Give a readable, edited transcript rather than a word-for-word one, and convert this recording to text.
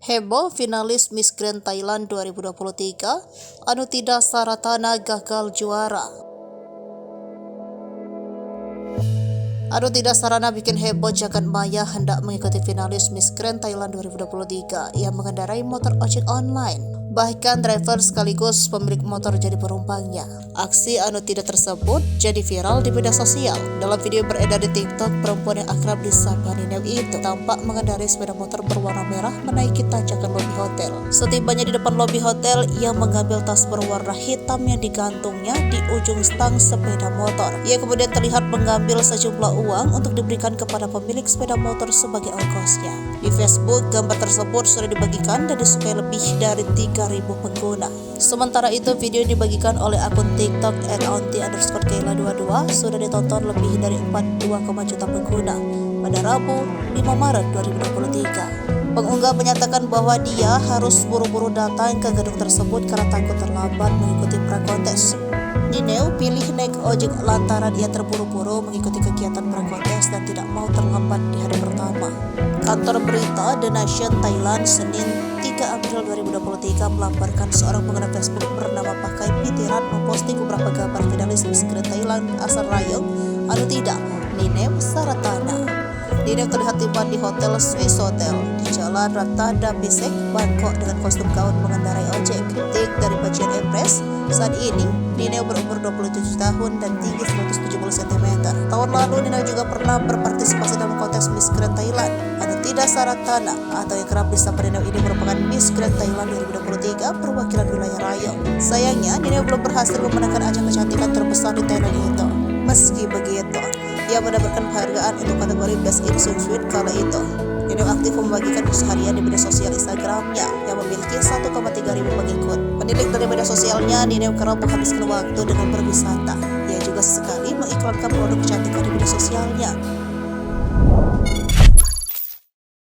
Heboh finalis Miss Grand Thailand 2023, Anutida Saratana gagal juara. Anutida Sarana bikin heboh jagat maya hendak mengikuti finalis Miss Grand Thailand 2023 yang mengendarai motor ojek online. Bahkan driver sekaligus pemilik motor jadi penumpangnya. Aksi Anutida tersebut jadi viral di media sosial. Dalam video beredar di TikTok, perempuan yang akrab disapa Nineu itu tampak mengendarai sepeda motor berwarna merah menaiki tanjakan lobi hotel. Setibanya di depan lobi hotel, ia mengambil tas berwarna hitam yang digantungnya di ujung stang sepeda motor. Ia kemudian terlihat mengambil sejumlah uang untuk diberikan kepada pemilik sepeda motor sebagai ongkosnya. Di Facebook, gambar tersebut sudah dibagikan dan disukai lebih dari 3.000 pengguna. Sementara itu, video yang dibagikan oleh akun TikTok @aunty_kayla22 sudah ditonton lebih dari 42 juta pengguna pada Rabu 5 Maret 2023. Pengunggah menyatakan bahwa dia harus buru-buru datang ke gedung tersebut karena takut terlambat mengikuti prakontes. Nineu pilih naik ojek lantaran ia terburu-buru mengikuti kegiatan prakontes dan tidak mau terlambat di hari pertama. Kantor berita The Nation Thailand Senin 3 April 2023 melaporkan seorang pengguna Facebook bernama Pakai Pitiran memposting beberapa gambar finalis Miss Grand Thailand asal Rayong, Anutida Nineu Saratana. Nineu terlihat tiba di Hotel Swiss Hotel di Jalan Ratanda Bisek, Bangkok dengan kostum gaun mengendarai ojek. Ketik dari bagian Empress, saat ini Nineu berumur 27 tahun dan tinggi 170 cm. Tahun lalu Nineu juga pernah berpartisipasi dalam kontes Miss Grand Thailand. Anutida Saratana atau yang kerap disapa Nineu ini merupakan Miss Grand Thailand 2023 perwakilan wilayah Rayong. Sayangnya Nineu belum berhasil memenangkan ajang kecantikan terbesar di Thailand itu. Meski begitu, ia mendapatkan penghargaan untuk kategori Best in Swimsuit kala itu. Nineu aktif membagikan keseharian di media sosial Instagramnya yang memiliki 1,3 ribu pengikut. Penilik dari media sosialnya, Nineu kerap menghabiskan waktu dengan berwisata. Ia juga sesekali mengiklankan produk kecantikan di media sosialnya.